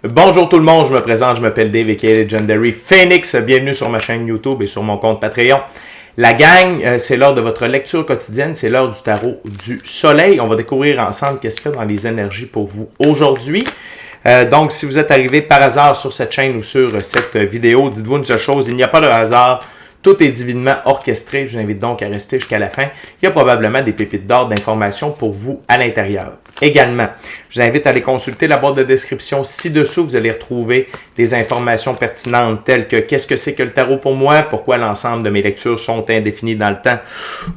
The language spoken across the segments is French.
Bonjour tout le monde, je me présente, je m'appelle Dave aka Legendary Phoenix. Bienvenue sur ma chaîne YouTube et sur mon compte Patreon. La gang, c'est l'heure de votre lecture quotidienne, c'est l'heure du tarot du soleil. On va découvrir ensemble qu'est-ce qu'il y a dans les énergies pour vous aujourd'hui. Donc, si vous êtes arrivé par hasard sur cette chaîne ou sur cette vidéo, dites-vous une seule chose, il n'y a pas de hasard. Tout est divinement orchestré. Je vous invite donc à rester jusqu'à la fin. Il y a probablement des pépites d'or d'informations pour vous à l'intérieur. Également, je vous invite à aller consulter la boîte de description ci-dessous. Vous allez retrouver des informations pertinentes telles que qu'est-ce que c'est que le tarot pour moi, pourquoi l'ensemble de mes lectures sont indéfinies dans le temps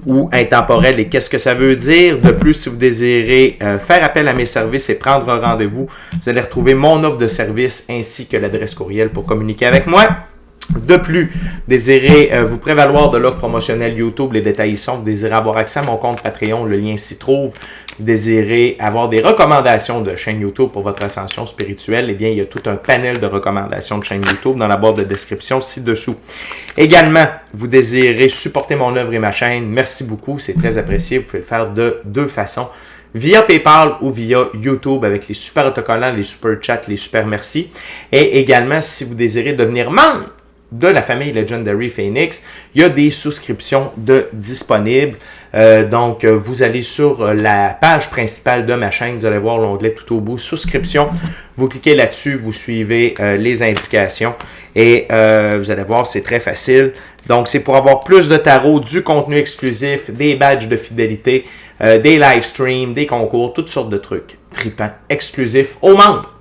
ou intemporelles et qu'est-ce que ça veut dire. De plus, si vous désirez faire appel à mes services et prendre un rendez-vous, vous allez retrouver mon offre de service ainsi que l'adresse courriel pour communiquer avec moi. De plus, désirez vous prévaloir de l'offre promotionnelle YouTube, les détails y sont. Vous désirez avoir accès à mon compte Patreon, le lien s'y trouve. Vous désirez avoir des recommandations de chaîne YouTube pour votre ascension spirituelle, eh bien, il y a tout un panel de recommandations de chaîne YouTube dans la barre de description ci-dessous. Également, vous désirez supporter mon œuvre et ma chaîne, merci beaucoup, c'est très apprécié. Vous pouvez le faire de deux façons. Via PayPal ou via YouTube avec les super autocollants, les super chats, les super merci. Et également, si vous désirez devenir membre de la famille Legendary Phoenix, il y a des souscriptions disponibles. Donc, vous allez sur la page principale de ma chaîne, vous allez voir l'onglet tout au bout, souscription. Vous cliquez là-dessus, vous suivez les indications et vous allez voir, c'est très facile. Donc, c'est pour avoir plus de tarot, du contenu exclusif, des badges de fidélité, des live streams, des concours, toutes sortes de trucs tripants, exclusifs aux membres.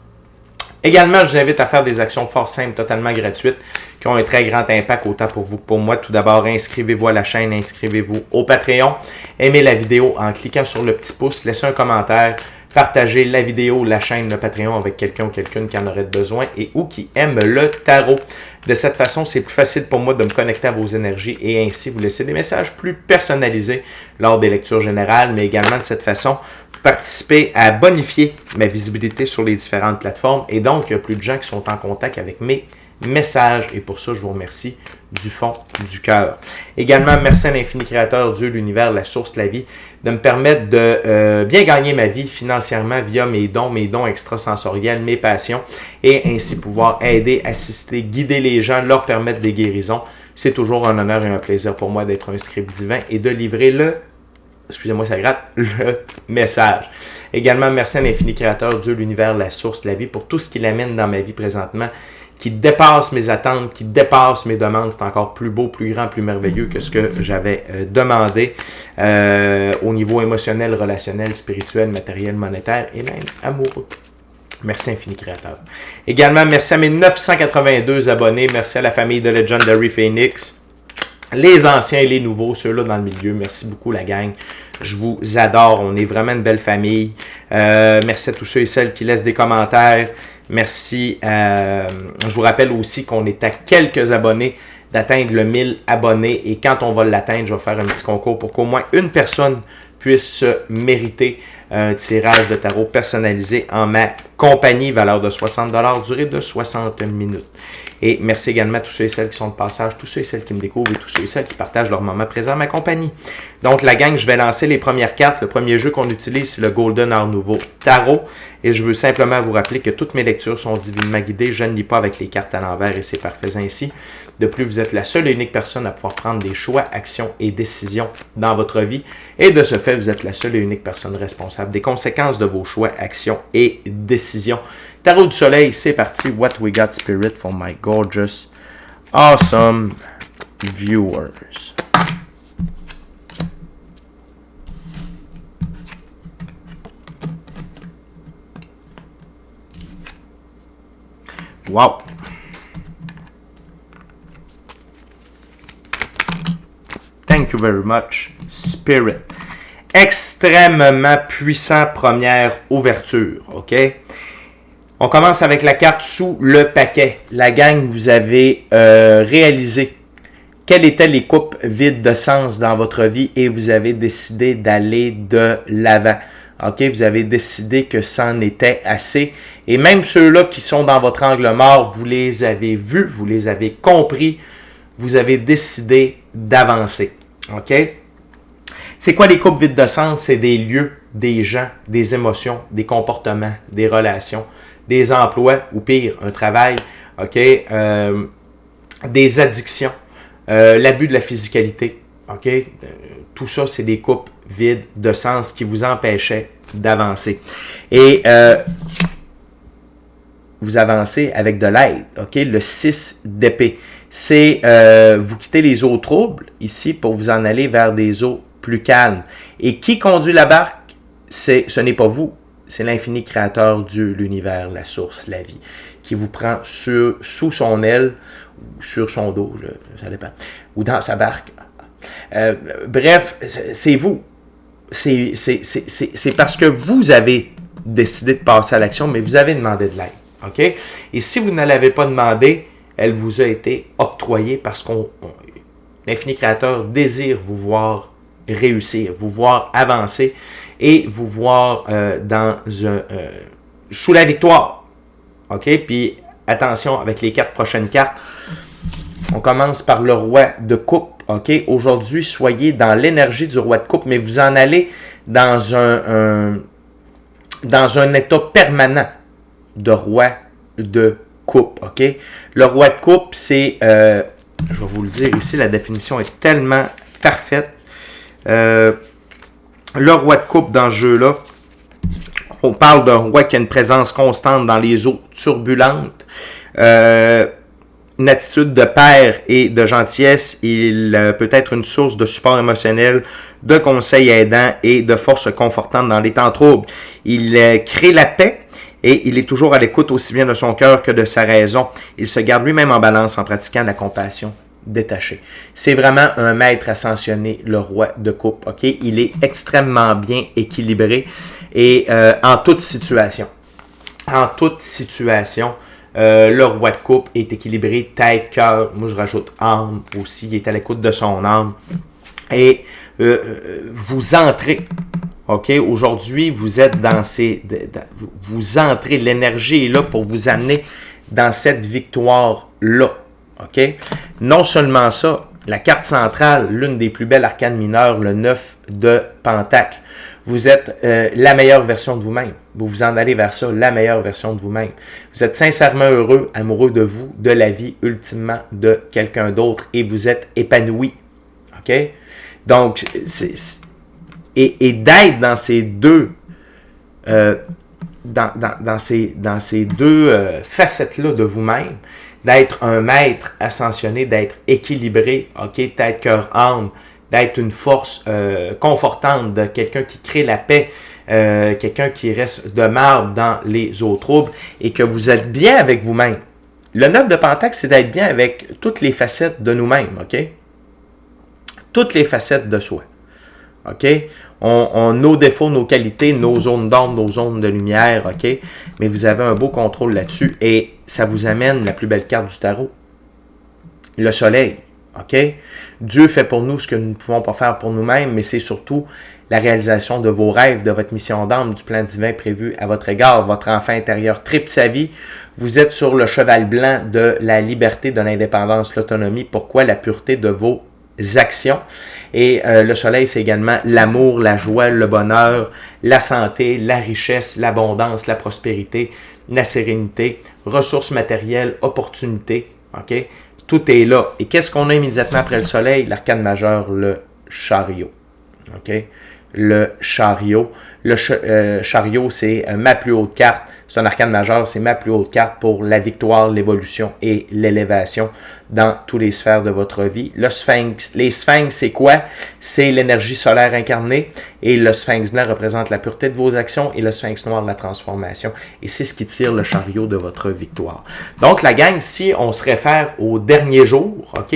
Également, je vous invite à faire des actions fort simples, totalement gratuites, qui ont un très grand impact autant pour vous que pour moi. Tout d'abord, inscrivez-vous à la chaîne, inscrivez-vous au Patreon, aimez la vidéo en cliquant sur le petit pouce, laissez un commentaire, partagez la vidéo, la chaîne, le Patreon avec quelqu'un ou quelqu'une qui en aurait besoin et ou qui aime le tarot. De cette façon, c'est plus facile pour moi de me connecter à vos énergies et ainsi vous laisser des messages plus personnalisés lors des lectures générales, mais également de cette façon, participer à bonifier ma visibilité sur les différentes plateformes et donc il y a plus de gens qui sont en contact avec mes messages et pour ça je vous remercie du fond du cœur. Également, merci à l'infini créateur, Dieu, l'univers, la source, la vie, de me permettre de bien gagner ma vie financièrement via mes dons extrasensoriels, mes passions et ainsi pouvoir aider, assister, guider les gens, leur permettre des guérisons. C'est toujours un honneur et un plaisir pour moi d'être un script divin et de livrer excusez-moi, ça gratte, le message. Également, merci à l'infini créateur, Dieu, l'univers, la source, la vie, pour tout ce qu'il amène dans ma vie présentement, qui dépasse mes attentes, qui dépasse mes demandes. C'est encore plus beau, plus grand, plus merveilleux que ce que j'avais demandé au niveau émotionnel, relationnel, spirituel, matériel, monétaire et même amoureux. Merci infini créateur. Également, merci à mes 982 abonnés. Merci à la famille de Legendary Phoenix. Les anciens et les nouveaux, ceux-là dans le milieu, merci beaucoup la gang. Je vous adore, on est vraiment une belle famille. Merci à tous ceux et celles qui laissent des commentaires. Merci. Je vous rappelle aussi qu'on est à quelques abonnés d'atteindre le 1000 abonnés. Et quand on va l'atteindre, je vais faire un petit concours pour qu'au moins une personne puisse mériter un tirage de tarot personnalisé en ma compagnie, valeur de 60$, durée de 60 minutes. Et merci également à tous ceux et celles qui sont de passage, tous ceux et celles qui me découvrent et tous ceux et celles qui partagent leur moment présent à ma compagnie. Donc la gang, je vais lancer les premières cartes. Le premier jeu qu'on utilise, c'est le Golden Art Nouveau Tarot. Et je veux simplement vous rappeler que toutes mes lectures sont divinement guidées. Je ne lis pas avec les cartes à l'envers et c'est parfait ainsi. De plus, vous êtes la seule et unique personne à pouvoir prendre des choix, actions et décisions dans votre vie. Et de ce fait, vous êtes la seule et unique personne responsable des conséquences de vos choix, actions et décisions. Tarot du soleil, c'est parti. What we got spirit for my gorgeous, awesome viewers. Wow. Thank you very much, Spirit. Extrêmement puissant première ouverture, ok? On commence avec la carte sous le paquet. La gang, vous avez réalisé quelles étaient les coupes vides de sens dans votre vie et vous avez décidé d'aller de l'avant. OK, vous avez décidé que c'en était assez. Et même ceux-là qui sont dans votre angle mort, vous les avez vus, vous les avez compris, vous avez décidé d'avancer. OK? C'est quoi les coupes vides de sens? C'est des lieux, des gens, des émotions, des comportements, des relations, des emplois ou pire, un travail, ok, des addictions, l'abus de la physicalité, ok, tout ça, c'est des coupes vides de sens qui vous empêchaient d'avancer. Et vous avancez avec de l'aide, ok, le 6 d'épée. C'est vous quittez les eaux troubles ici pour vous en aller vers des eaux plus calmes. Et qui conduit la barque? Ce n'est pas vous, c'est l'infini créateur, Dieu, l'univers, la source, la vie, qui vous prend sous son aile, ou sur son dos, ça dépend, ou dans sa barque. Bref, c'est vous. C'est parce que vous avez décidé de passer à l'action, mais vous avez demandé de l'aide. OK? Et si vous ne l'avez pas demandé, elle vous a été octroyée parce que l'infini créateur désire vous voir réussir, vous voir avancer et vous voir sous la victoire. OK? Puis attention avec les 4 prochaines cartes. On commence par le roi de coupe. OK? Aujourd'hui, soyez dans l'énergie du roi de coupe, mais vous en allez dans un état permanent de roi de coupe. OK? Le roi de coupe, c'est, je vais vous le dire ici, la définition est tellement parfaite. Le roi de coupe dans ce jeu-là, on parle d'un roi qui a une présence constante dans les eaux turbulentes, une attitude de père et de gentillesse. Il peut être une source de support émotionnel, de conseils aidants et de force confortante dans les temps troubles. Il crée la paix et il est toujours à l'écoute aussi bien de son cœur que de sa raison. Il se garde lui-même en balance en pratiquant la compassion détachée. C'est vraiment un maître ascensionné, le roi de coupe. OK? Il est extrêmement bien équilibré et en toute situation. En toute situation, le roi de coupe est équilibré, tête, cœur. Moi, je rajoute âme aussi. Il est à l'écoute de son âme. Et vous entrez. OK? Aujourd'hui, vous êtes vous entrez, l'énergie est là pour vous amener dans cette victoire-là. OK? Non seulement ça, la carte centrale, l'une des plus belles arcanes mineures, le 9 de Pentacle. Vous êtes la meilleure version de vous-même. Vous vous en allez vers ça, la meilleure version de vous-même. Vous êtes sincèrement heureux, amoureux de vous, de la vie, ultimement de quelqu'un d'autre, et vous êtes épanoui. OK? Donc, et d'être dans ces deux dans ces deux facettes-là de vous-même, d'être un maître ascensionné, d'être équilibré, OK, tête, cœur, âme, d'être une force confortante, de quelqu'un qui crée la paix, quelqu'un qui reste de marbre dans les eaux troubles et que vous êtes bien avec vous-même. Le 9 de Pentacle, c'est d'être bien avec toutes les facettes de nous-mêmes, OK? Toutes les facettes de soi. OK? Nos défauts, nos qualités, nos zones d'ombre, nos zones de lumière, OK? Mais vous avez un beau contrôle là-dessus et ça vous amène la plus belle carte du tarot. Le soleil, OK? Dieu fait pour nous ce que nous ne pouvons pas faire pour nous-mêmes, mais c'est surtout la réalisation de vos rêves, de votre mission d'âme, du plan divin prévu à votre égard. Votre enfant intérieur tripe sa vie. Vous êtes sur le cheval blanc de la liberté, de l'indépendance, l'autonomie. Pourquoi? La pureté de vos actions. Et le soleil, c'est également l'amour, la joie, le bonheur, la santé, la richesse, l'abondance, la prospérité, la sérénité, ressources matérielles, opportunités. OK? Tout est là. Et qu'est-ce qu'on a immédiatement après le soleil? L'arcane majeur, le chariot. OK? Le chariot. Le chariot, c'est ma plus haute carte. C'est un arcane majeur, c'est ma plus haute carte pour la victoire, l'évolution et l'élévation dans toutes les sphères de votre vie. Le sphinx, les sphinx, c'est quoi? C'est l'énergie solaire incarnée et le sphinx blanc représente la pureté de vos actions et le sphinx noir la transformation. Et c'est ce qui tire le chariot de votre victoire. Donc la gang, si on se réfère au dernier jour, OK,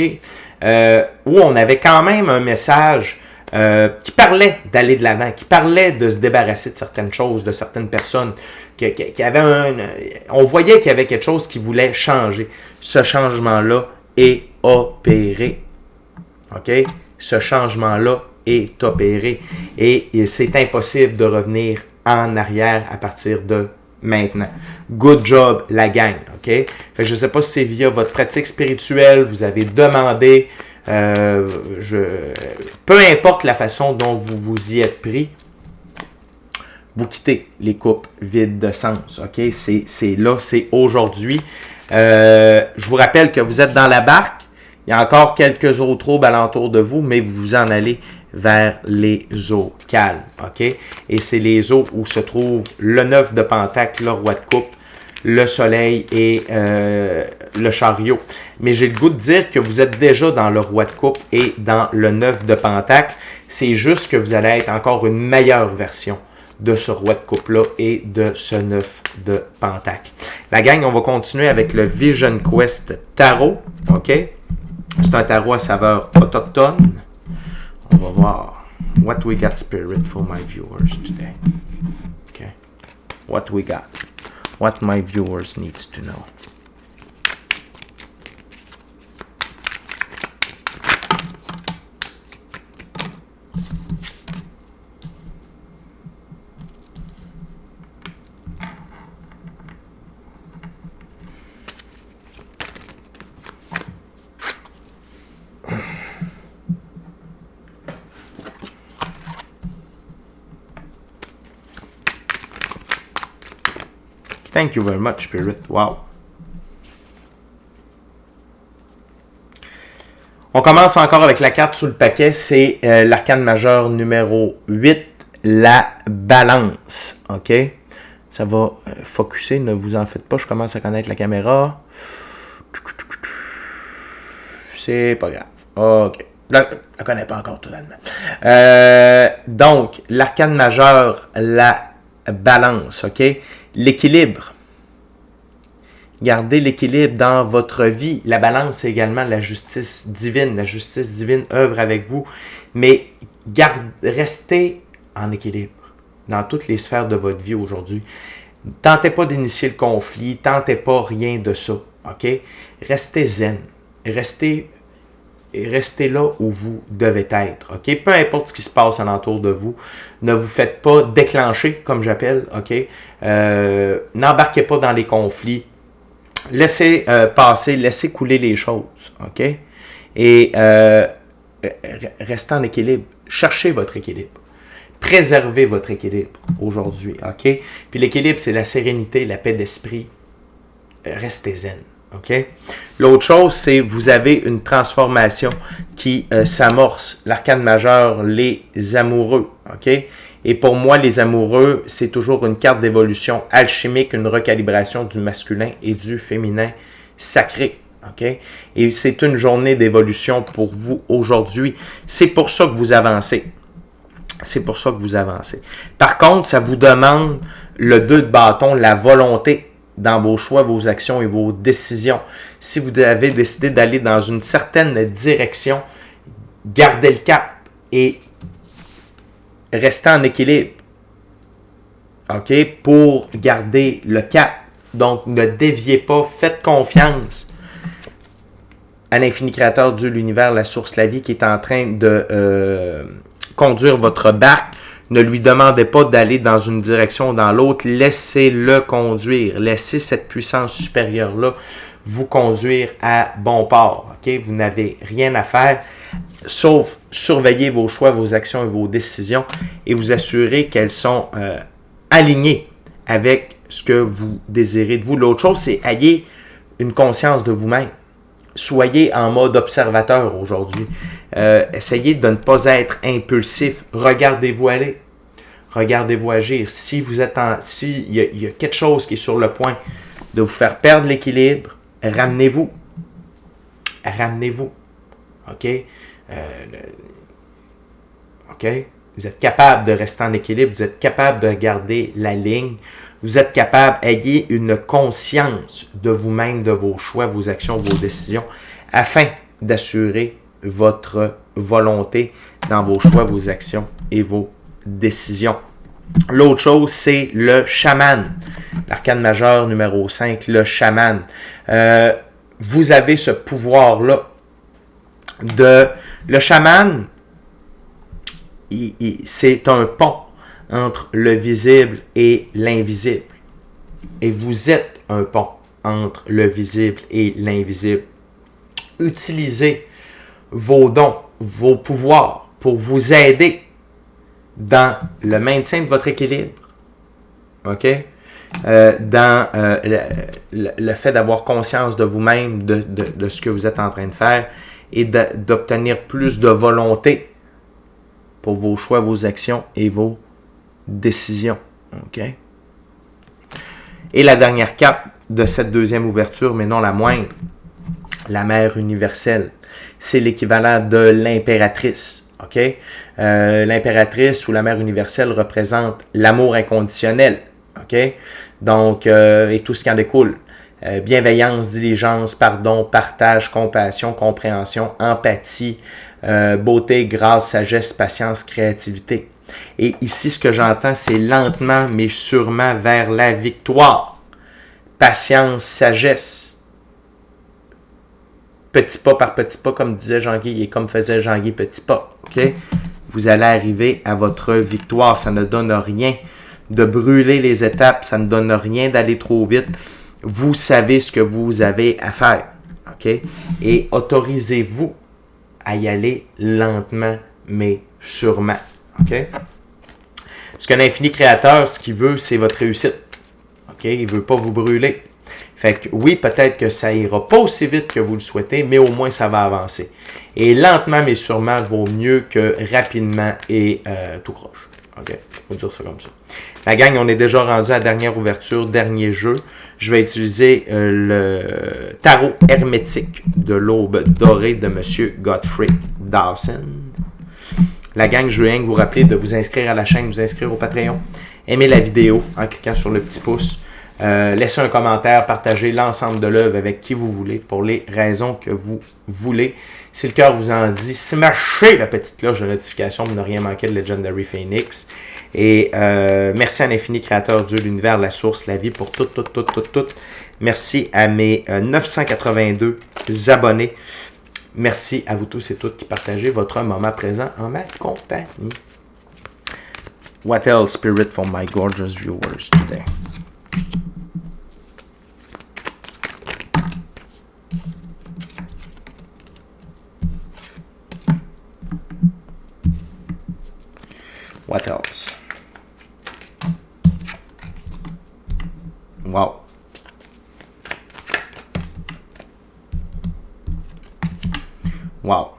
où on avait quand même un message qui parlait d'aller de l'avant, qui parlait de se débarrasser de certaines choses, de certaines personnes, qui avait on voyait qu'il y avait quelque chose qui voulait changer. Ce changement-là est opéré. OK? Ce changement-là est opéré. Et c'est impossible de revenir en arrière à partir de maintenant. Good job, la gang. OK? Fait que je ne sais pas si c'est via votre pratique spirituelle, vous avez demandé, peu importe la façon dont vous vous y êtes pris, vous quittez les coupes vides de sens. OK? C'est là, c'est aujourd'hui. Je vous rappelle que vous êtes dans la barque. Il y a encore quelques eaux troubles alentour de vous, mais vous en allez vers les eaux calmes. OK? Et c'est les eaux où se trouve le 9 de Pentacle, le roi de coupe, le soleil et le chariot. Mais j'ai le goût de dire que vous êtes déjà dans le roi de coupe et dans le 9 de Pentacle. C'est juste que vous allez être encore une meilleure version de ce roi de coupe-là et de ce 9 de Pentacle. La gang, on va continuer avec le Vision Quest Tarot. OK? C'est un tarot à saveur autochtone. On va voir. What we got, Spirit, for my viewers today. OK? What we got. What my viewers needs to know. Thank you very much, Spirit. Wow. On commence encore avec la carte sous le paquet. C'est l'arcane majeur numéro 8, la balance. OK? Ça va focusser, ne vous en faites pas. Je commence à connaître la caméra. C'est pas grave. OK. Je la connais pas encore totalement. Donc, l'arcane majeur, la balance. OK? L'équilibre. Gardez l'équilibre dans votre vie. La balance, c'est également la justice divine. La justice divine œuvre avec vous. Mais restez en équilibre dans toutes les sphères de votre vie aujourd'hui. Tentez pas d'initier le conflit. Tentez pas rien de ça. OK? Restez zen. Restez là où vous devez être. OK? Peu importe ce qui se passe alentour de vous, ne vous faites pas déclencher, comme j'appelle. OK? N'embarquez pas dans les conflits. Laissez passer, laissez couler les choses. OK? Et restez en équilibre. Cherchez votre équilibre. Préservez votre équilibre aujourd'hui. OK? Puis l'équilibre, c'est la sérénité, la paix d'esprit. Restez zen. OK? L'autre chose, c'est vous avez une transformation qui s'amorce. L'arcane majeur, les amoureux. OK? Et pour moi, les amoureux, c'est toujours une carte d'évolution alchimique, une recalibration du masculin et du féminin sacré. OK? Et c'est une journée d'évolution pour vous aujourd'hui. C'est pour ça que vous avancez. C'est pour ça que vous avancez. Par contre, ça vous demande le 2 de bâton, la volonté dans vos choix, vos actions et vos décisions. Si vous avez décidé d'aller dans une certaine direction, gardez le cap et restez en équilibre. OK? Pour garder le cap. Donc, ne déviez pas. Faites confiance à l'infini créateur, Dieu, l'univers, la source, la vie, qui est en train de conduire votre barque. Ne lui demandez pas d'aller dans une direction ou dans l'autre. Laissez-le conduire. Laissez cette puissance supérieure-là vous conduire à bon port. Okay? Vous n'avez rien à faire, sauf surveiller vos choix, vos actions et vos décisions et vous assurer qu'elles sont alignées avec ce que vous désirez de vous. L'autre chose, c'est ayez une conscience de vous-même. Soyez en mode observateur aujourd'hui. Essayez de ne pas être impulsif. Regardez-vous aller. Regardez-vous agir. Si vous êtes s'il y a quelque chose qui est sur le point de vous faire perdre l'équilibre, ramenez-vous. Ramenez-vous. OK? OK? Vous êtes capable de rester en équilibre. Vous êtes capable de garder la ligne. Vous êtes capable, ayez une conscience de vous-même, de vos choix, vos actions, vos décisions, afin d'assurer votre volonté dans vos choix, vos actions et vos décisions. L'autre chose, c'est le chaman. L'arcane majeur numéro 5, le chaman. Vous avez ce pouvoir-là. Le chaman, c'est un pont entre le visible et l'invisible. Et vous êtes un pont entre le visible et l'invisible. Utilisez vos dons, vos pouvoirs pour vous aider dans le maintien de votre équilibre, OK? Dans le fait d'avoir conscience de vous-même, de ce que vous êtes en train de faire et d'obtenir plus de volonté pour vos choix, vos actions et vos décisions. OK? Et la dernière carte de cette deuxième ouverture, mais non la moindre, la mère universelle. C'est l'équivalent de l'impératrice. OK? L'impératrice ou la mère universelle représente l'amour inconditionnel. OK? Donc, et tout ce qui en découle. Bienveillance, diligence, pardon, partage, compassion, compréhension, empathie, beauté, grâce, sagesse, patience, créativité. Et ici, ce que j'entends, c'est lentement mais sûrement vers la victoire. Patience, sagesse. Petit pas par petit pas, comme disait Jean-Guy et comme faisait Jean-Guy, petit pas. OK? Vous allez arriver à votre victoire. Ça ne donne rien de brûler les étapes. Ça ne donne rien d'aller trop vite. Vous savez ce que vous avez à faire. OK? Et autorisez-vous à y aller lentement, mais sûrement. OK? Parce qu'un infini créateur, ce qu'il veut, c'est votre réussite. OK? Il ne veut pas vous brûler. Fait que oui, peut-être que ça ira pas aussi vite que vous le souhaitez, mais au moins ça va avancer. Et lentement, mais sûrement, vaut mieux que rapidement et tout croche. OK? On va dire ça comme ça. La gang, on est déjà rendu à la dernière ouverture, dernier jeu. Je vais utiliser le tarot hermétique de l'aube dorée de M. Godfrey Dawson. La gang, je veux rien que vous rappeler de vous inscrire à la chaîne, vous inscrire au Patreon. Aimez la vidéo en cliquant sur le petit pouce. Laissez un commentaire, partagez l'ensemble de l'œuvre avec qui vous voulez pour les raisons que vous voulez. Si le cœur vous en dit, smachez la petite cloche de notification pour ne rien manquer de Legendary Phoenix. Et merci à l'infini créateur, Dieu, l'univers, la source, la vie pour tout. Merci à mes 982 abonnés. Merci à vous tous et toutes qui partagez votre moment présent en ma compagnie. What else, Spirit, for my gorgeous viewers today? What else? Wow. Wow.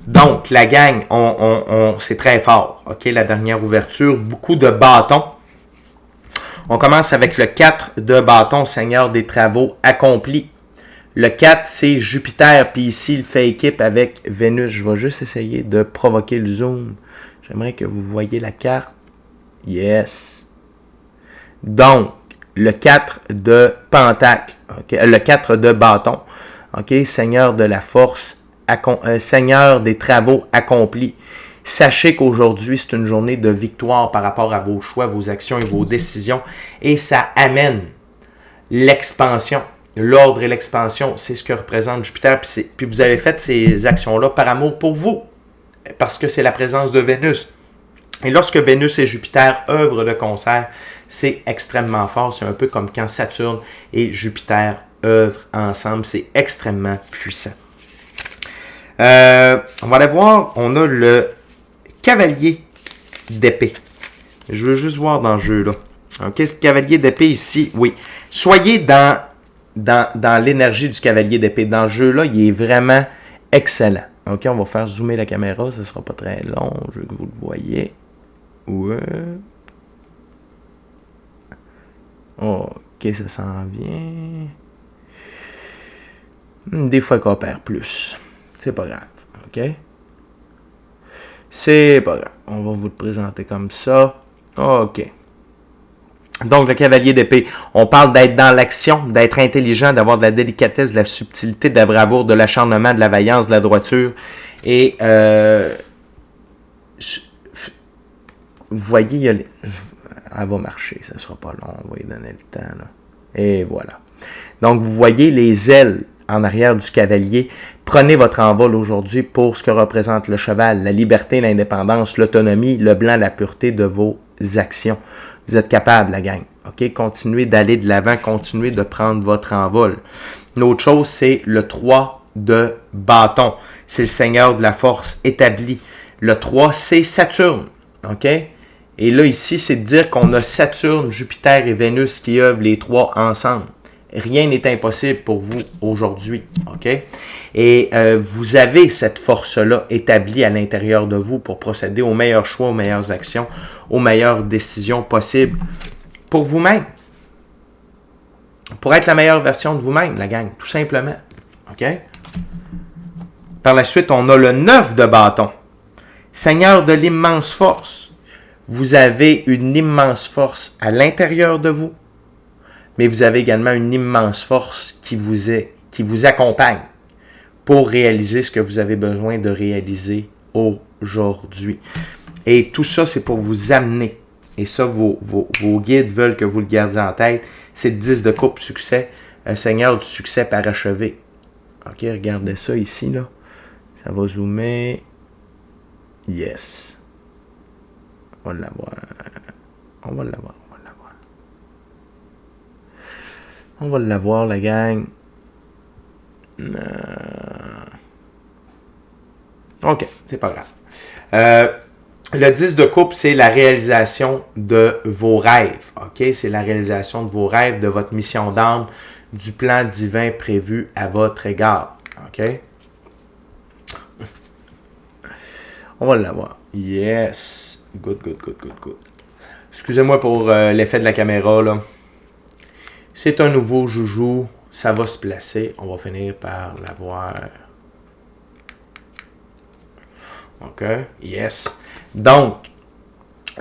Donc, la gang, c'est très fort. OK, la dernière ouverture, beaucoup de bâtons. On commence avec le 4 de bâton, Seigneur des travaux accomplis. Le 4, c'est Jupiter, puis ici, il fait équipe avec Vénus. Je vais juste essayer de provoquer le zoom. J'aimerais que vous voyez la carte. Yes. Donc, le 4 de Pentacle, okay? Le 4 de bâton, okay? Seigneur de la force, Seigneur des travaux accomplis. Sachez qu'aujourd'hui, c'est une journée de victoire par rapport à vos choix, vos actions et vos décisions. Et ça amène l'expansion. L'ordre et l'expansion, c'est ce que représente Jupiter. Puis vous avez fait ces actions-là par amour pour vous, parce que c'est la présence de Vénus. Et lorsque Vénus et Jupiter œuvrent de concert, c'est extrêmement fort. C'est un peu comme quand Saturne et Jupiter œuvrent ensemble. C'est extrêmement puissant. On va aller voir, on a le cavalier d'épée. Je veux juste voir dans le jeu, là. OK, ce cavalier d'épée ici, oui. Soyez dans l'énergie du cavalier d'épée. Dans le jeu-là, il est vraiment excellent. OK, on va faire zoomer la caméra. Ce ne sera pas très long. Je veux que vous le voyez. Ouais. OK, ça s'en vient. Des fois qu'on perd plus. C'est pas grave. OK? C'est pas grave. On va vous le présenter comme ça. OK. Donc, le cavalier d'épée, on parle d'être dans l'action, d'être intelligent, d'avoir de la délicatesse, de la subtilité, de la bravoure, de l'acharnement, de la vaillance, de la droiture. Et, vous voyez, elle va marcher, ça ne sera pas long, on va lui donner le temps. Là. Et voilà. Donc, vous voyez les ailes en arrière du cavalier. Prenez votre envol aujourd'hui pour ce que représente le cheval, la liberté, l'indépendance, l'autonomie, le blanc, la pureté de vos actions. Vous êtes capable, la gang. OK? Continuez d'aller de l'avant, continuez de prendre votre envol. Une autre chose, c'est le 3 de bâton. C'est le Seigneur de la force établi. Le 3, c'est Saturne. OK? Et là, ici, c'est de dire qu'on a Saturne, Jupiter et Vénus qui œuvrent les trois ensemble. Rien n'est impossible pour vous aujourd'hui. OK? Et vous avez cette force-là établie à l'intérieur de vous pour procéder aux meilleurs choix, aux meilleures actions, aux meilleures décisions possibles pour vous-même. Pour être la meilleure version de vous-même, la gang, tout simplement. OK? Par la suite, on a le 9 de bâton. Seigneur de l'immense force. Vous avez une immense force à l'intérieur de vous, mais vous avez également une immense force qui vous accompagne pour réaliser ce que vous avez besoin de réaliser aujourd'hui. Et tout ça, c'est pour vous amener. Et ça, vos guides veulent que vous le gardiez en tête. C'est le 10 de coupe succès, un seigneur du succès parachevé. OK, regardez ça ici, là. Ça va zoomer. Yes. On va l'avoir. On va l'avoir. On va l'avoir. On va l'avoir, la gang. OK, c'est pas grave. Le 10 de coupe, c'est la réalisation de vos rêves. OK? C'est la réalisation de vos rêves, de votre mission d'âme, du plan divin prévu à votre égard. OK? On va l'avoir. Yes. Good. Excusez-moi pour l'effet de la caméra, là. C'est un nouveau joujou. Ça va se placer. On va finir par l'avoir. OK? Yes. Donc,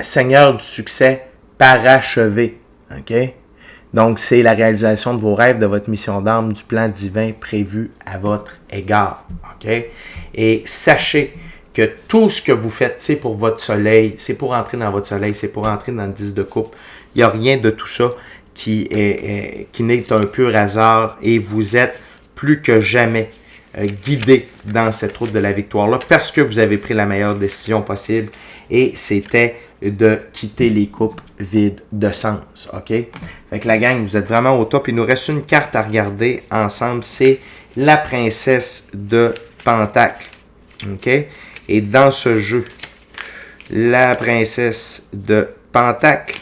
Seigneur du succès parachevé. OK? Donc, c'est la réalisation de vos rêves, de votre mission d'âme, du plan divin prévu à votre égard. OK? Et sachez que tout ce que vous faites, c'est pour votre soleil, c'est pour entrer dans votre soleil, c'est pour entrer dans le 10 de coupe. Il n'y a rien de tout ça qui n'est un pur hasard et vous êtes plus que jamais guidé dans cette route de la victoire-là parce que vous avez pris la meilleure décision possible et c'était de quitter les coupes vides de sens. OK? Fait que la gang, vous êtes vraiment au top. Il nous reste une carte à regarder ensemble. C'est la princesse de Pentacle. OK? Et dans ce jeu, la princesse de Pentacle,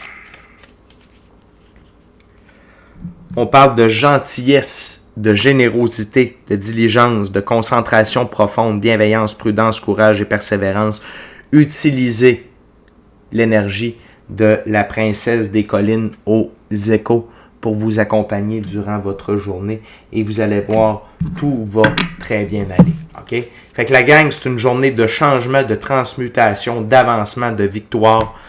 on parle de gentillesse, de générosité, de diligence, de concentration profonde, bienveillance, prudence, courage et persévérance. Utilisez l'énergie de la princesse des collines aux échos pour vous accompagner durant votre journée et vous allez voir, tout va très bien aller. OK? Fait que la gang, c'est une journée de changement, de transmutation, d'avancement, de victoire.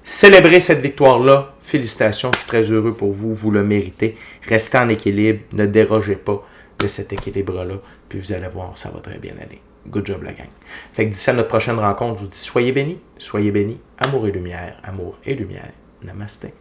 Célébrez cette victoire-là. Félicitations, je suis très heureux pour vous. Vous le méritez. Restez en équilibre. Ne dérogez pas de cet équilibre-là. Puis vous allez voir, ça va très bien aller. Good job, la gang. Fait que d'ici à notre prochaine rencontre, je vous dis soyez bénis. Amour et lumière. Amour et lumière. Namasté.